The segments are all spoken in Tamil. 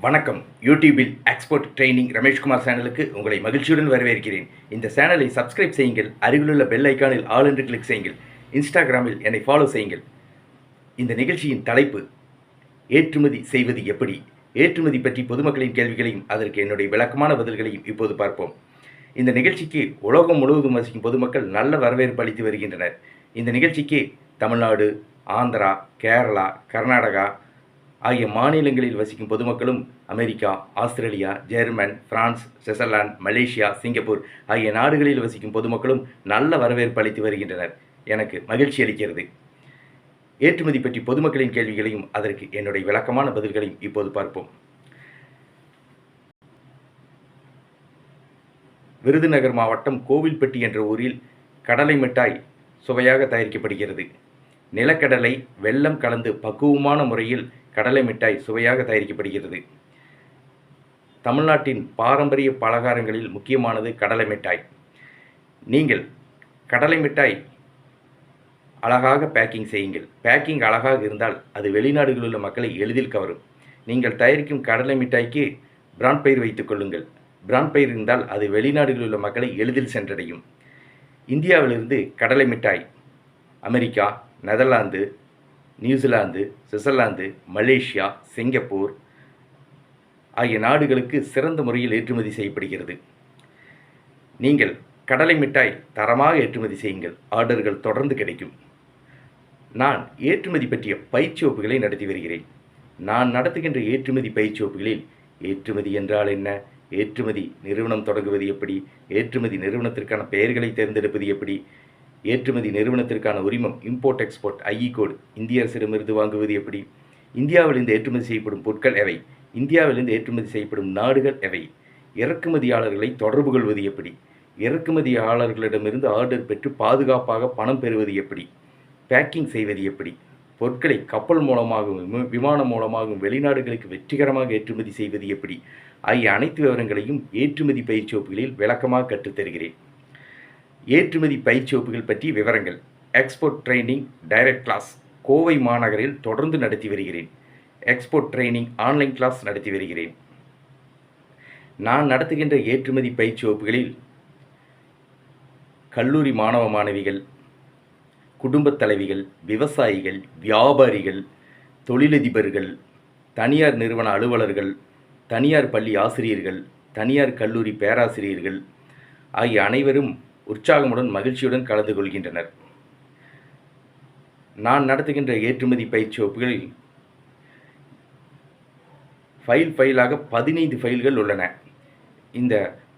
வணக்கம். யூடியூபில் எக்ஸ்போர்ட் ட்ரெய்னிங் ரமேஷ்குமார் சேனலுக்கு உங்களை மகிழ்ச்சியுடன் வரவேற்கிறேன். இந்த சேனலை சப்ஸ்கிரைப் செய்யுங்கள். அருகிலுள்ள பெல் ஐக்கானில் ஆல் என்று கிளிக் செய்யுங்கள். இன்ஸ்டாகிராமில் என்னை ஃபாலோ செய்யுங்கள். இந்த நிகழ்ச்சியின் தலைப்பு ஏற்றுமதி செய்வது எப்படி? ஏற்றுமதி பற்றி பொதுமக்களின் கேள்விகளையும் அதற்கு என்னுடைய விளக்கமான பதில்களையும் இப்போது பார்ப்போம். இந்த நிகழ்ச்சிக்கு உலகம் முழுவதும் வசிக்கும் பொதுமக்கள் நல்ல வரவேற்பு அளித்து வருகின்றனர். இந்த நிகழ்ச்சிக்கு தமிழ்நாடு, ஆந்திரா, கேரளா, கர்நாடகா ஆகிய மாநிலங்களில் வசிக்கும் பொதுமக்களும் America, Australia, German, France, Switzerland, Malaysia, Singapore ஆகிய நாடுகளில் வசிக்கும் பொதுமக்களும் நல்ல வரவேற்பு அளித்து வருகின்றனர். எனக்கு மகிழ்ச்சி அளிக்கிறது. ஏற்றுமதி பற்றி பொதுமக்களின் கேள்விகளையும் அதற்கு என்னுடைய விளக்கமான பதில்களையும் இப்போது பார்ப்போம். விருதுநகர் மாவட்டம் கோவில்பட்டி என்ற ஊரில் கடலை மிட்டாய் சுவையாக தயாரிக்கப்படுகிறது. நிலக்கடலை வெல்லம் கலந்து பக்குவமான முறையில் கடலை மிட்டாய் சுவையாக தயாரிக்கப்படுகிறது. தமிழ்நாட்டின் பாரம்பரிய பலகாரங்களில் முக்கியமானது கடலை மிட்டாய். நீங்கள் கடலை மிட்டாய் அழகாக பேக்கிங் செய்யுங்கள். பேக்கிங் அழகாக இருந்தால் அது வெளிநாடுகளில் உள்ள மக்களை எளிதில் கவரும். நீங்கள் தயாரிக்கும் கடலை மிட்டாய்க்கு பிராண்ட் பெயர் வைத்துக் கொள்ளுங்கள். பிராண்ட் பெயர் இருந்தால் அது வெளிநாடுகளில் உள்ள மக்களை எளிதில் சென்றடையும். இந்தியாவிலிருந்து கடலை மிட்டாய் America, Netherlands, New Zealand, Switzerland, Malaysia, Singapore ஆகிய நாடுகளுக்கு சிறந்த முறையில் ஏற்றுமதி செய்யப்படுகிறது. நீங்கள் கடலை மிட்டாய் தரமாக ஏற்றுமதி செய்யுங்கள். ஆர்டர்கள் தொடர்ந்து கிடைக்கும். நான் ஏற்றுமதி பற்றிய பயிற்சி வகுப்புகளை நடத்தி வருகிறேன். நான் நடத்துகின்ற ஏற்றுமதி பயிற்சி வகுப்புகளில் ஏற்றுமதி என்றால் என்ன, ஏற்றுமதி நிறுவனம் தொடங்குவது எப்படி, ஏற்றுமதி நிறுவனத்திற்கான பெயர்களை தேர்ந்தெடுப்பது எப்படி, ஏற்றுமதி நிறுவனத்திற்கான உரிமம் இம்போர்ட் எக்ஸ்போர்ட் ஐஇ கோடு இந்திய அரசிடமிருந்து வாங்குவது எப்படி, இந்தியாவிலிருந்து ஏற்றுமதி செய்யப்படும் பொருட்கள் எவை, இந்தியாவிலிருந்து ஏற்றுமதி செய்யப்படும் நாடுகள் எவை, இறக்குமதியாளர்களை தொடர்பு கொள்வது எப்படி, இறக்குமதியாளர்களிடமிருந்து ஆர்டர் பெற்று பாதுகாப்பாக பணம் பெறுவது எப்படி, பேக்கிங் செய்வது எப்படி, பொருட்களை கப்பல் மூலமாகவும் விமானம் மூலமாகவும் வெளிநாடுகளுக்கு வெற்றிகரமாக ஏற்றுமதி செய்வது எப்படி ஆகிய அனைத்து விவரங்களையும் ஏற்றுமதி பயிற்சி வகுப்புகளில் விளக்கமாக கற்றுத்தருகிறேன். ஏற்றுமதி பயிற்சி வகுப்புகள் பற்றி விவரங்கள் export training direct class Kovai மாநகரில் தொடர்ந்து நடத்தி வருகிறேன். எக்ஸ்போர்ட் ட்ரைனிங் ஆன்லைன் கிளாஸ் நடத்தி வருகிறேன். நான் நடத்துகின்ற ஏற்றுமதி பயிற்சி வகுப்புகளில் கல்லூரி மாணவ மாணவிகள், குடும்பத் தலைவிகள், விவசாயிகள், வியாபாரிகள், தொழிலதிபர்கள், தனியார் நிறுவன அலுவலர்கள், தனியார் பள்ளி ஆசிரியர்கள், தனியார் கல்லூரி பேராசிரியர்கள் ஆகிய அனைவரும் உற்சாகமுடன் மகிழ்ச்சியுடன் கலந்து கொள்கின்றனர். நான் நடத்துகின்ற ஏற்றுமதி பயிற்சி வகுப்புகளில் ஃபைலாக 15 ஃபைல்கள் உள்ளன. இந்த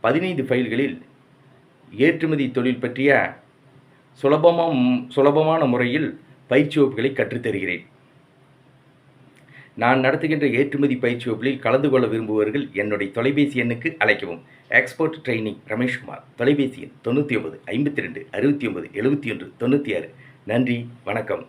15 ஃபைல்களில் ஏற்றுமதி தொழில் பற்றிய சுலபமான முறையில் பயிற்சி வகுப்புகளை கற்றுத்தருகிறேன். நான் நடத்துகின்ற ஏற்றுமதி பயிற்சி வகுப்பில் கலந்து கொள்ள விரும்புபவர்கள் என்னுடைய தொலைபேசி எண்ணுக்கு அழைக்கவும். Export training Rameshkumar. தொலைபேசி எண் 99 52 69 71 96. நன்றி, வணக்கம்.